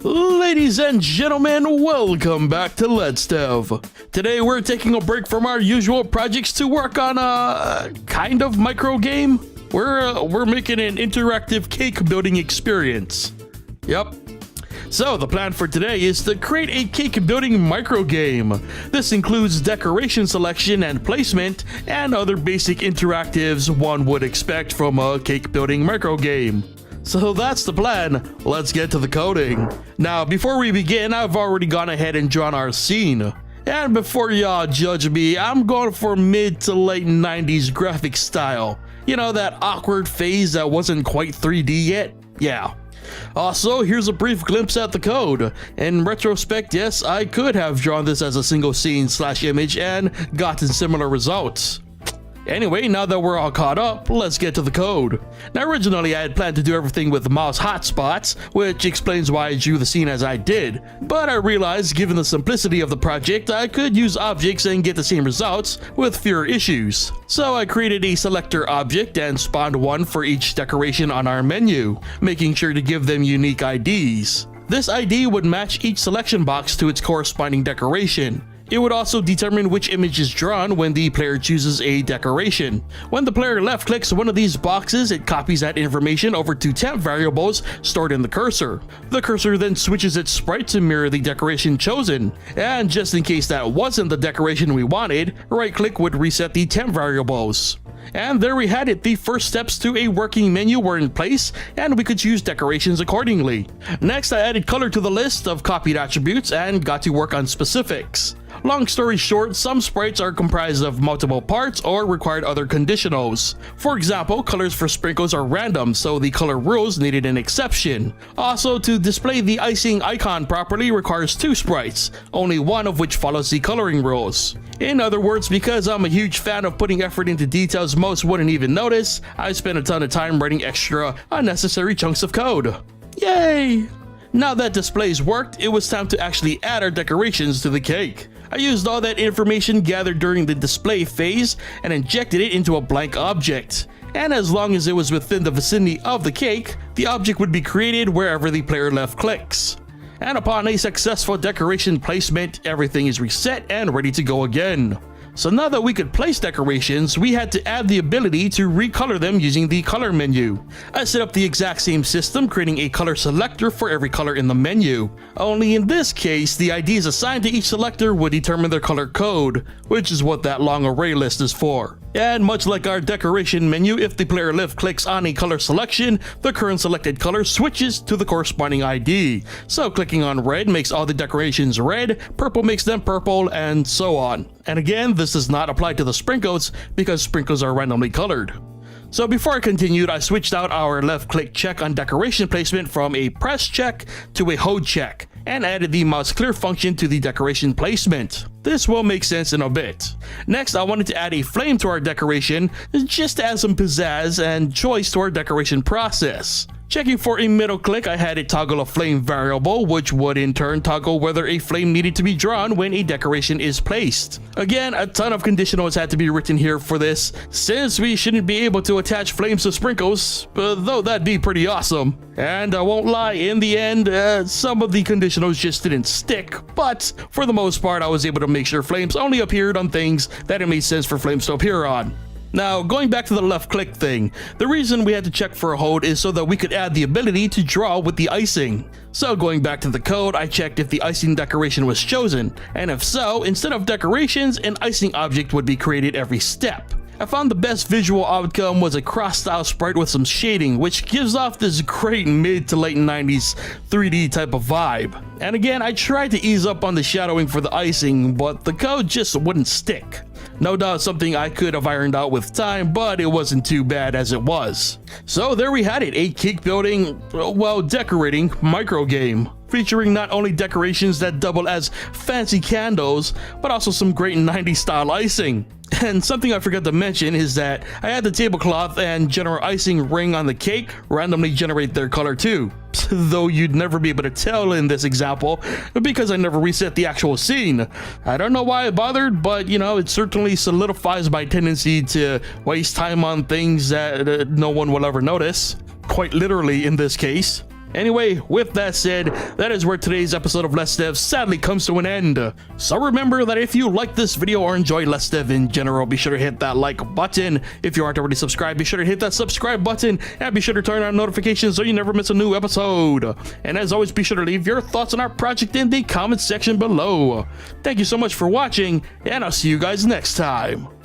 Ladies and gentlemen, welcome back to Let's Dev. Today we're taking a break from our usual projects to work on a kind of micro game. We're making an interactive cake building experience. Yep. So the plan for today is to create a cake building micro game. This includes decoration selection and placement and other basic interactives one would expect from a cake building micro game. So that's the plan. Let's get to the coding. Now, before we begin, I've already gone ahead and drawn our scene. And before y'all judge me, I'm going for mid to late 90s graphic style. You know, that awkward phase that wasn't quite 3D yet? Yeah. Also, here's a brief glimpse at the code. In retrospect, yes, I could have drawn this as a single scene/image and gotten similar results. Anyway, now that we're all caught up, let's get to the code. Now, originally I had planned to do everything with mouse hotspots, which explains why I drew the scene as I did, but I realized given the simplicity of the project, I could use objects and get the same results with fewer issues. So I created a selector object and spawned one for each decoration on our menu, making sure to give them unique IDs. This ID would match each selection box to its corresponding decoration. It would also determine which image is drawn when the player chooses a decoration. When the player left clicks one of these boxes, it copies that information over to temp variables stored in the cursor. The cursor then switches its sprite to mirror the decoration chosen. And just in case that wasn't the decoration we wanted, right click would reset the temp variables. And there we had it, the first steps to a working menu were in place and we could choose decorations accordingly. Next, I added color to the list of copied attributes and got to work on specifics. Long story short, some sprites are comprised of multiple parts or required other conditionals. For example, colors for sprinkles are random, so the color rules needed an exception. Also, to display the icing icon properly requires two sprites, only one of which follows the coloring rules. In other words, because I'm a huge fan of putting effort into details most wouldn't even notice, I spent a ton of time writing extra, unnecessary chunks of code. Yay! Now that displays worked, it was time to actually add our decorations to the cake. I used all that information gathered during the display phase and injected it into a blank object. And as long as it was within the vicinity of the cake, the object would be created wherever the player left clicks. And upon a successful decoration placement, everything is reset and ready to go again. So now that we could place decorations, we had to add the ability to recolor them using the color menu. I set up the exact same system, creating a color selector for every color in the menu. Only in this case, the IDs assigned to each selector would determine their color code, which is what that long array list is for. And much like our decoration menu, if the player left clicks on a color selection, the current selected color switches to the corresponding ID. So clicking on red makes all the decorations red, purple makes them purple, and so on. And again, this does not apply to the sprinkles because sprinkles are randomly colored. So before I continued, I switched out our left click check on decoration placement from a press check to a hold check, and added the mouse clear function to the decoration placement. This will make sense in a bit. Next, I wanted to add a flame to our decoration just to add some pizzazz and choice to our decoration process. Checking for a middle click, I had it toggle a flame variable, which would in turn toggle whether a flame needed to be drawn when a decoration is placed. Again, a ton of conditionals had to be written here for this, since we shouldn't be able to attach flames to sprinkles, though that'd be pretty awesome. And I won't lie, in the end, some of the conditionals just didn't stick, but for the most part I was able to make sure flames only appeared on things that it made sense for flames to appear on. Now, going back to the left click thing, the reason we had to check for a hold is so that we could add the ability to draw with the icing. So going back to the code, I checked if the icing decoration was chosen, and if so, instead of decorations, an icing object would be created every step. I found the best visual outcome was a cross-style sprite with some shading, which gives off this great mid to late 90s 3D type of vibe. And again, I tried to ease up on the shadowing for the icing, but the code just wouldn't stick. No doubt something I could have ironed out with time, but it wasn't too bad as it was. So there we had it, a cake building, well, decorating micro game, featuring not only decorations that double as fancy candles, but also some great 90s style icing. And something I forgot to mention is that I had the tablecloth and general icing ring on the cake randomly generate their color too. Though you'd never be able to tell in this example because I never reset the actual scene. I don't know why I bothered, but you know, it certainly solidifies my tendency to waste time on things that no one will ever notice. Quite literally in this case. Anyway, with that said, that is where today's episode of Let's Dev sadly comes to an end. So remember that if you like this video or enjoy Let's Dev in general, be sure to hit that like button. If you aren't already subscribed, be sure to hit that subscribe button, and be sure to turn on notifications so you never miss a new episode. And as always, be sure to leave your thoughts on our project in the comment section below. Thank you so much for watching, and I'll see you guys next time.